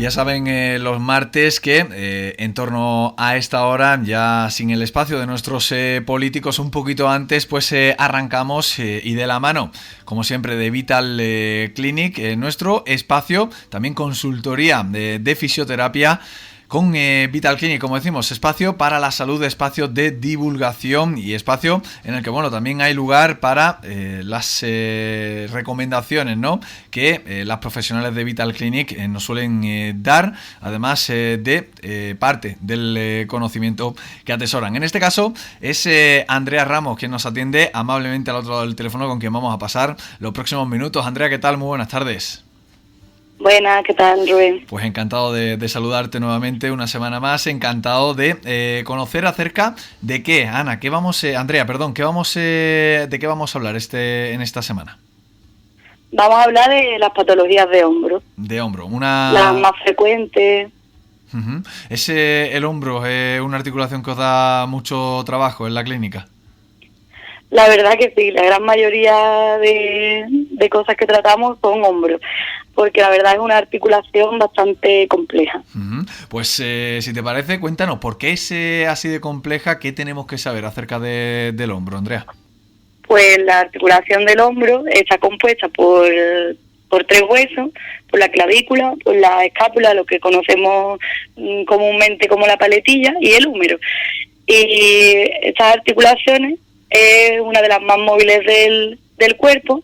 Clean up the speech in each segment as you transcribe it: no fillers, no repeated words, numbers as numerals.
Ya saben los martes que en torno a esta hora, ya sin el espacio de nuestros políticos, un poquito antes, pues arrancamos y de la mano, como siempre, de Vital Clinic, nuestro espacio, también consultoría de fisioterapia, con Vital Clinic, como decimos, espacio para la salud, espacio de divulgación y espacio en el que, bueno, también hay lugar para las recomendaciones, ¿no?, que las profesionales de Vital Clinic nos suelen dar, además de parte del conocimiento que atesoran. En este caso es Andrea Ramos quien nos atiende amablemente al otro lado del teléfono, con quien vamos a pasar los próximos minutos. Andrea, ¿qué tal? Muy buenas tardes. Buenas, ¿qué tal, Rubén? Pues encantado de saludarte nuevamente una semana más, encantado de conocer acerca de qué, Ana, qué vamos, Andrea, perdón, de qué vamos a hablar en esta semana. Vamos a hablar de las patologías de hombro. De hombro, las más frecuentes. Uh-huh. El hombro es una articulación que os da mucho trabajo en la clínica. La verdad que sí, la gran mayoría de cosas que tratamos son hombros, porque la verdad es una articulación bastante compleja. Uh-huh. Pues si te parece, cuéntanos, ¿por qué es así de compleja? ¿Qué tenemos que saber acerca del hombro, Andrea? Pues la articulación del hombro está compuesta por tres huesos, por la clavícula, por la escápula, lo que conocemos comúnmente como la paletilla, y el húmero. Y estas articulaciones es una de las más móviles del cuerpo,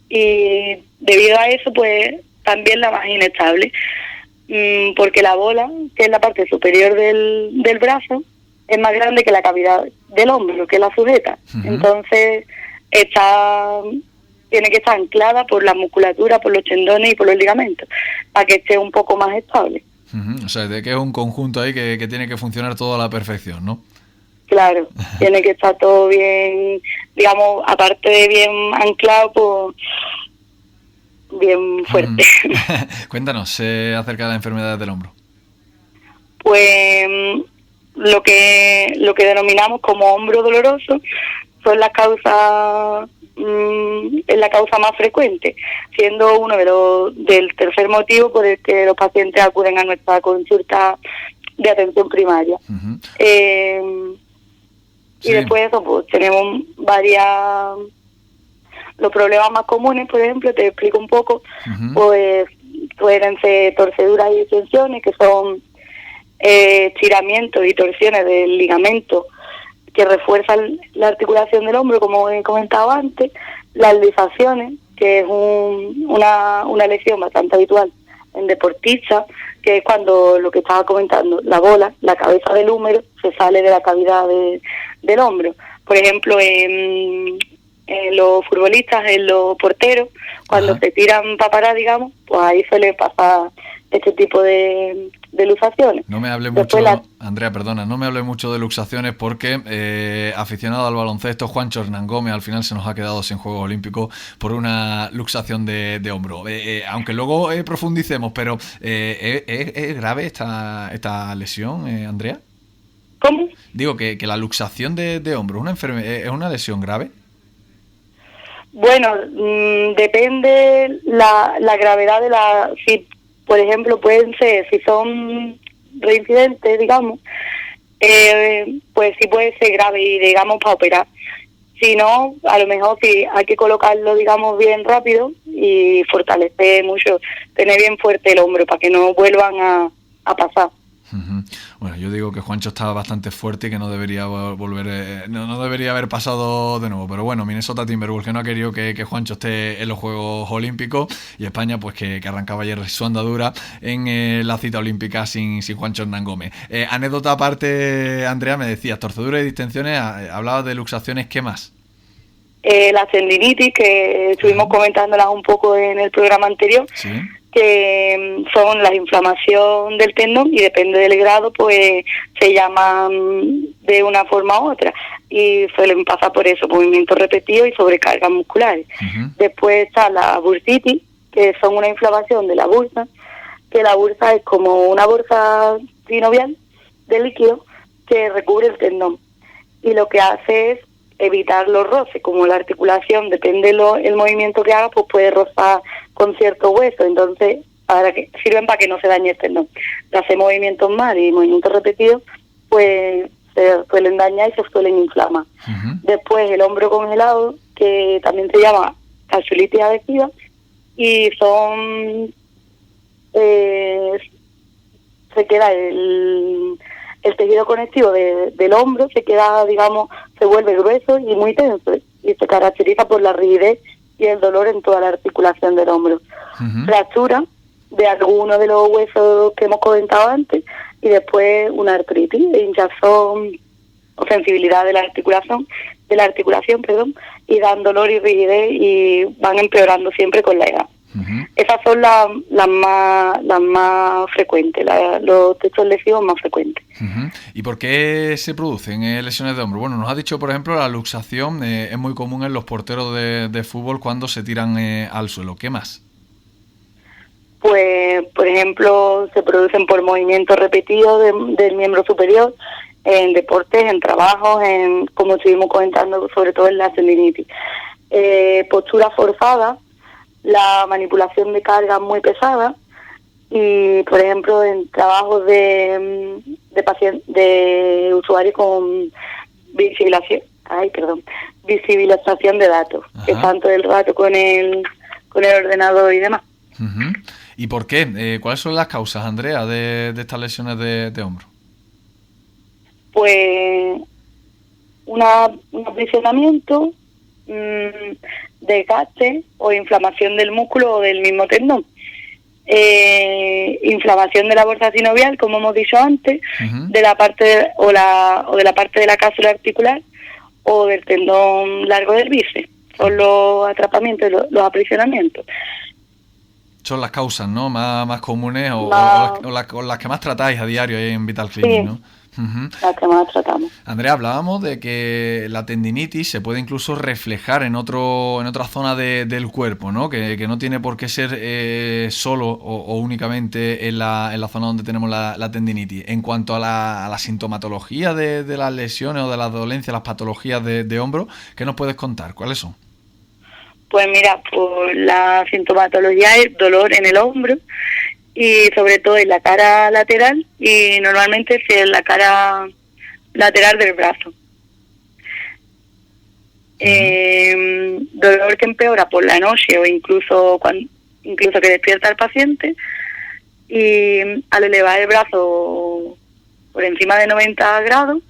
y debido a eso pues también la más inestable, porque la bola, que es la parte superior del brazo, es más grande que la cavidad del hombro, que la sujeta. Uh-huh. Entonces tiene que estar anclada por la musculatura, por los tendones y por los ligamentos, para que esté un poco más estable. Uh-huh. O sea, de que es un conjunto ahí que tiene que funcionar todo a la perfección, ¿no? Claro, tiene que estar todo bien, digamos, aparte de bien anclado, pues bien fuerte. Cuéntanos acerca de las enfermedades del hombro. Pues lo que denominamos como hombro doloroso son las causas, es la causa más frecuente, siendo uno del tercer motivo por el que los pacientes acuden a nuestra consulta de atención primaria. Uh-huh. Y sí. Después de eso, pues tenemos los problemas más comunes, por ejemplo, te explico un poco. Uh-huh. Pues pueden ser torceduras y distensiones, que son estiramientos y torsiones del ligamento que refuerzan la articulación del hombro, como he comentado antes. Las lisaciones, que es una lesión bastante habitual en deportistas, que es cuando, lo que estaba comentando, la bola, la cabeza del húmero, se sale de la cavidad del hombro. Por ejemplo, en los futbolistas, en los porteros, cuando se tiran para parar, digamos, pues ahí suele pasar este tipo de luxaciones. No me hable mucho, Andrea, perdona, no me hable mucho de luxaciones porque aficionado al baloncesto, Juancho Hernán Gómez, al final se nos ha quedado sin Juegos Olímpicos por una luxación de hombro. Aunque luego profundicemos, pero ¿es grave esta lesión, Andrea? ¿Cómo? Digo que la luxación de hombro ¿es una lesión grave? Bueno, depende la gravedad de si, por ejemplo, pueden ser, si son reincidentes, digamos, pues sí puede ser grave y, digamos, para operar. Si no, a lo mejor sí hay que colocarlo, digamos, bien rápido y fortalecer mucho, tener bien fuerte el hombro para que no vuelvan a pasar. Uh-huh. Bueno, yo digo que Juancho estaba bastante fuerte y que no debería volver, no debería haber pasado de nuevo, pero bueno, Minnesota Timberwolves, que no ha querido que Juancho esté en los Juegos Olímpicos, y España pues que arrancaba ayer su andadura en la cita olímpica sin Juancho Hernán Gómez. Anécdota aparte, Andrea, me decías, torceduras y distensiones, hablabas de luxaciones, ¿qué más? La tendinitis, que estuvimos comentándolas un poco en el programa anterior. Sí. Que son la inflamación del tendón, y depende del grado pues se llaman de una forma u otra, y suelen pasar por eso, movimientos repetidos y sobrecargas musculares. Uh-huh. Después está la bursitis, que son una inflamación de la bursa, que la bursa es como una bolsa sinovial de líquido que recubre el tendón, y lo que hace es evitar los roces, como la articulación, depende el movimiento que haga, pues puede rozar con cierto hueso, entonces sirven para que no se dañe el tendón. Si hace movimientos mal y movimientos repetidos, pues se suelen dañar y se suelen inflamar. Después el hombro congelado, que también se llama fasciolitis adhesiva, y son se queda el tejido conectivo del hombro, se queda, digamos, se vuelve grueso y muy tenso, y se caracteriza por la rigidez y el dolor en toda la articulación del hombro. Fractura de alguno de los huesos que hemos comentado antes, y después una artritis, hinchazón o sensibilidad de la articulación, y dan dolor y rigidez y van empeorando siempre con la edad. Esas son las más frecuentes, los textos lesivos más frecuentes. ¿Y por qué se producen lesiones de hombro? Bueno, nos ha dicho, por ejemplo, la luxación es muy común en los porteros de fútbol cuando se tiran al suelo. ¿Qué más? Pues, por ejemplo, se producen por movimientos repetidos del miembro superior, en deportes, en trabajos, como estuvimos comentando, sobre todo en la tendinitis. Postura forzada, la manipulación de cargas muy pesadas, y, por ejemplo, en trabajos de usuarios con visibilización de datos, que están todo el rato con el ordenador y demás. ¿Y por qué? ¿Cuáles son las causas, Andrea, de estas lesiones de hombro? Pues un aprisionamiento, desgaste o inflamación del músculo o del mismo tendón. Inflamación de la bolsa sinovial, como hemos dicho antes, de la parte de la parte de la cápsula articular o del tendón largo del bíceps. Son los atrapamientos, los aprisionamientos. Son las causas, ¿no?, más comunes o las que más tratáis a diario ahí en Vital Clinic, sí. ¿no? Las que más tratamos. Andrea, hablábamos de que la tendinitis se puede incluso reflejar en otra zona del cuerpo, ¿no? Que no tiene por qué ser solo o únicamente en la zona donde tenemos la tendinitis. En cuanto a la sintomatología de las lesiones o de las dolencias, las patologías de hombro, ¿qué nos puedes contar? ¿Cuáles son? Pues mira, por la sintomatología es dolor en el hombro, y sobre todo en la cara lateral, y normalmente es en la cara lateral del brazo. Dolor que empeora por la noche o incluso que despierta al paciente, y al elevar el brazo por encima de 90 grados,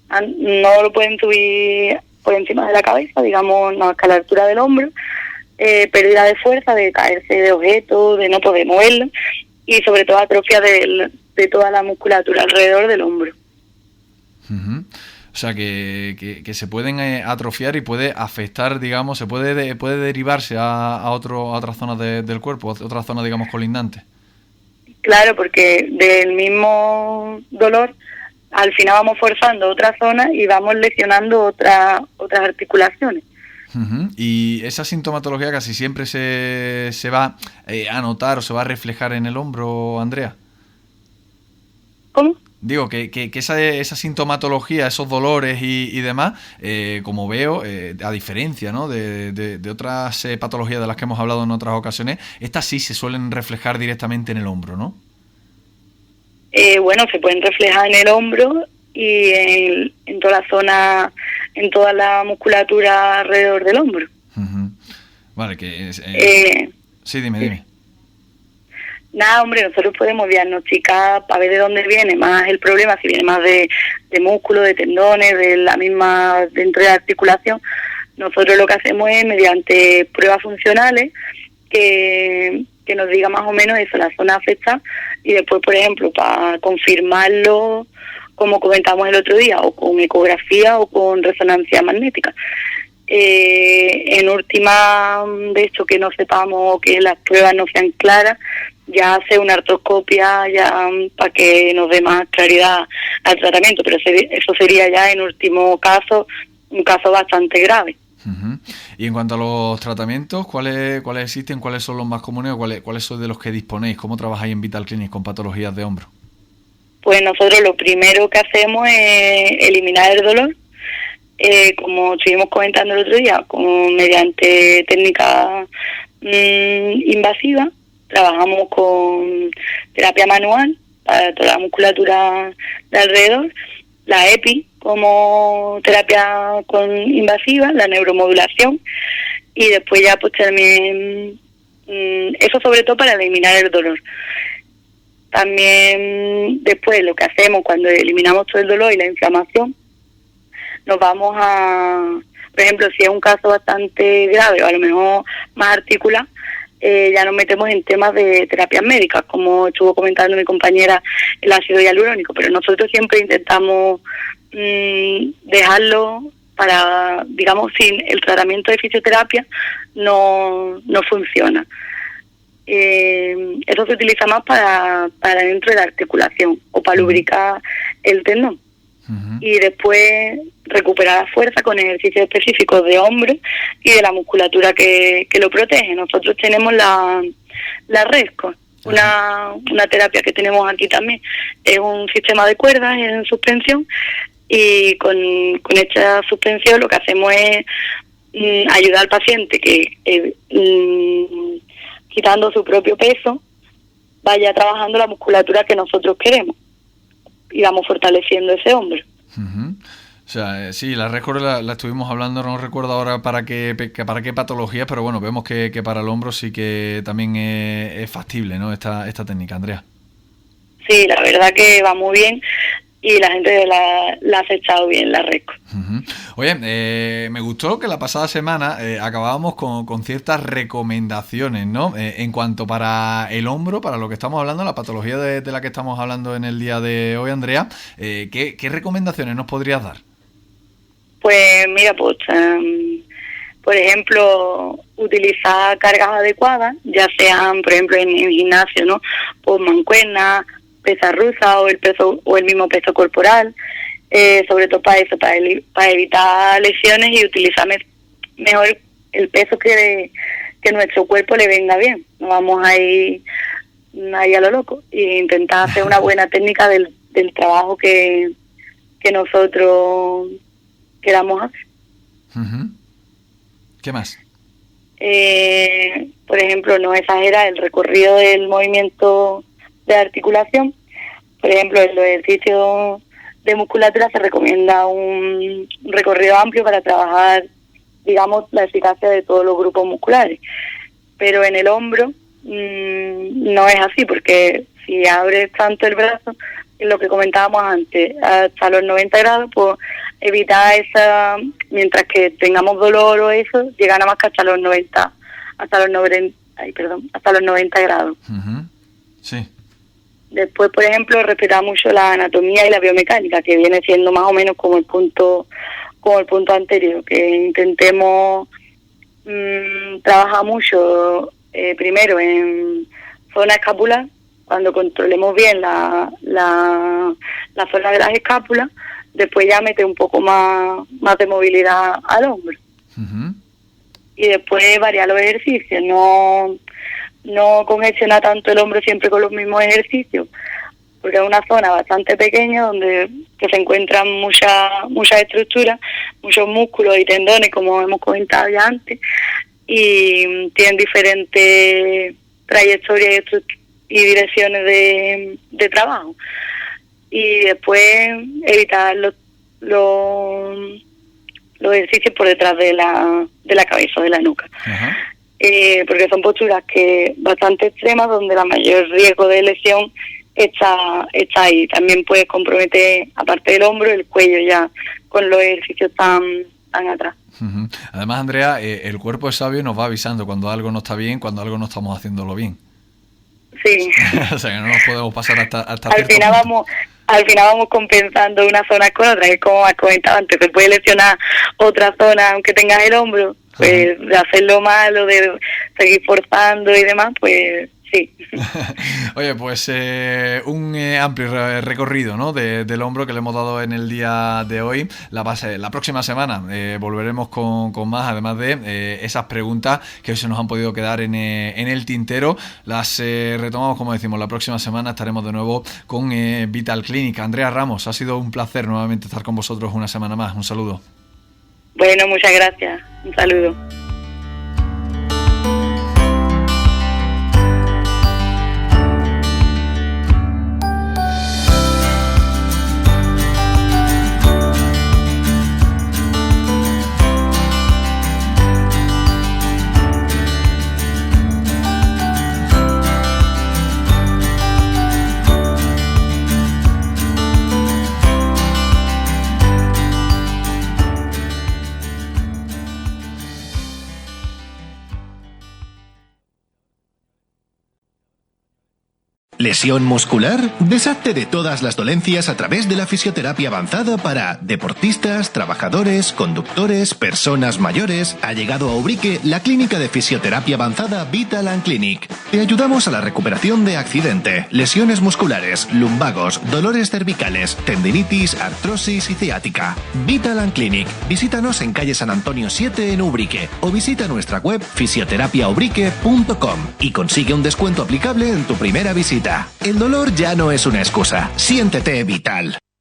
no lo pueden subir por encima de la cabeza, digamos, no, hasta la altura del hombro. Pérdida de fuerza, de caerse de objetos, de no poder moverlo, y sobre todo atrofia de toda la musculatura alrededor del hombro. O sea que se pueden atrofiar y puede afectar, digamos, puede derivarse a otra zona del cuerpo, otra zona, digamos, colindante. Claro, porque del mismo dolor al final vamos forzando otra zona y vamos lesionando otras articulaciones. Y esa sintomatología casi siempre se va a notar o se va a reflejar en el hombro, Andrea. ¿Cómo? Digo que esa sintomatología, esos dolores y demás, como veo, a diferencia, ¿no?, de otras patologías de las que hemos hablado en otras ocasiones, estas sí se suelen reflejar directamente en el hombro, ¿no? Bueno, se pueden reflejar en el hombro y en toda la zona, en toda la musculatura alrededor del hombro. Vale, que sí, dime. Nada, hombre, nosotros podemos diagnosticar para ver de dónde viene más el problema, si viene más de músculo, de tendones, de la misma dentro de la articulación. Nosotros lo que hacemos es, mediante pruebas funcionales, que nos diga más o menos eso, la zona afectada, y después, por ejemplo, para confirmarlo, como comentamos el otro día, o con ecografía o con resonancia magnética. En última, de hecho, que no sepamos o que las pruebas no sean claras, ya hace una artroscopia ya para que nos dé más claridad al tratamiento, pero eso sería ya en último caso un caso bastante grave. Y en cuanto a los tratamientos, ¿cuáles existen? ¿Cuáles son los más comunes o cuáles son de los que disponéis? ¿Cómo trabajáis en Vital Clinic con patologías de hombro? Pues nosotros lo primero que hacemos es eliminar el dolor, como estuvimos comentando el otro día, mediante técnicas invasivas, trabajamos con terapia manual para toda la musculatura de alrededor, la EPI como terapia invasiva, la neuromodulación, y después ya pues también eso sobre todo para eliminar el dolor. También después lo que hacemos cuando eliminamos todo el dolor y la inflamación, nos vamos a, por ejemplo, si es un caso bastante grave o a lo mejor más articular, ya nos metemos en temas de terapias médicas, como estuvo comentando mi compañera, el ácido hialurónico, pero nosotros siempre intentamos dejarlo para, digamos, sin el tratamiento de fisioterapia no funciona. Eso se utiliza más para dentro de la articulación o para lubricar el tendón. Y después recuperar la fuerza con ejercicios específicos de hombro y de la musculatura que lo protege. Nosotros tenemos la RESCO, una terapia que tenemos aquí también. Es un sistema de cuerdas en suspensión, y con esta suspensión lo que hacemos es ayudar al paciente que quitando su propio peso vaya trabajando la musculatura que nosotros queremos y vamos fortaleciendo ese hombro. O sea, sí, la récord la estuvimos hablando, no recuerdo ahora para qué patología, pero bueno, vemos que para el hombro sí que también es factible, ¿no? Esta técnica, Andrea. Sí, la verdad que va muy bien y la gente la ha aceptado bien, la récord. Oye, me gustó que la pasada semana acabábamos con ciertas recomendaciones, ¿no? En cuanto para el hombro, para lo que estamos hablando, la patología de la que estamos hablando en el día de hoy, Andrea, ¿qué recomendaciones nos podrías dar? Pues mira, pues por ejemplo, utilizar cargas adecuadas, ya sean, por ejemplo, en el gimnasio, ¿no? Pues mancuernas, pesas rusas o el mismo peso corporal, sobre todo para eso, para evitar lesiones y utilizar mejor el peso que nuestro cuerpo le venga bien. No vamos ahí a lo loco e intentar hacer una buena técnica del trabajo que nosotros queramos hacer. ¿Qué más? Por ejemplo, no exagerar el recorrido del movimiento de articulación. Por ejemplo, en los ejercicios de musculatura se recomienda un recorrido amplio para trabajar, digamos, la eficacia de todos los grupos musculares. Pero en el hombro no es así, porque si abres tanto el brazo, lo que comentábamos antes, hasta los 90 grados, pues evitar mientras que tengamos dolor o eso, llegar nada más que hasta los 90 grados. Sí. Después, por ejemplo, respetar mucho la anatomía y la biomecánica, que viene siendo más o menos como el punto anterior, que intentemos trabajar mucho primero en zona escapular, cuando controlemos bien la zona de las escápulas, después ya meter un poco más de movilidad al hombro. Y después variar los ejercicios, no congestionar tanto el hombro siempre con los mismos ejercicios, porque es una zona bastante pequeña donde que se encuentran muchas estructuras, muchos músculos y tendones, como hemos comentado ya antes, y tienen diferentes trayectorias y direcciones de trabajo. Y después evitar los ejercicios por detrás de la cabeza, de la nuca. Porque son posturas bastante extremas, donde la mayor riesgo de lesión está ahí. También puede comprometer, aparte del hombro, el cuello ya con los ejercicios tan atrás. Además, Andrea, el cuerpo es sabio y nos va avisando cuando algo no está bien, cuando algo no estamos haciéndolo bien. Sí. O sea, que no nos podemos pasar hasta al final vamos compensando una zona con otra, que como has comentado antes, se puede lesionar otra zona aunque tengas el hombro, pues de hacerlo malo, de seguir forzando y demás, pues sí. Oye, pues un amplio recorrido, ¿no? del hombro que le hemos dado en el día de hoy. La próxima semana volveremos con más, además de esas preguntas que hoy se nos han podido quedar en el tintero. Las retomamos, como decimos, la próxima semana estaremos de nuevo con Vital Clinic. Andrea Ramos, ha sido un placer nuevamente estar con vosotros una semana más. Un saludo. Bueno, muchas gracias. Un saludo. ¿Lesión muscular? Deshazte de todas las dolencias a través de la fisioterapia avanzada para deportistas, trabajadores, conductores, personas mayores. Ha llegado a Ubrique la clínica de fisioterapia avanzada Vital and Clinic. Te ayudamos a la recuperación de accidente, lesiones musculares, lumbagos, dolores cervicales, tendinitis, artrosis y ciática. Vital and Clinic. Visítanos en calle San Antonio 7 en Ubrique o visita nuestra web fisioterapiaubrique.com y consigue un descuento aplicable en tu primera visita. El dolor ya no es una excusa. Siéntete vital.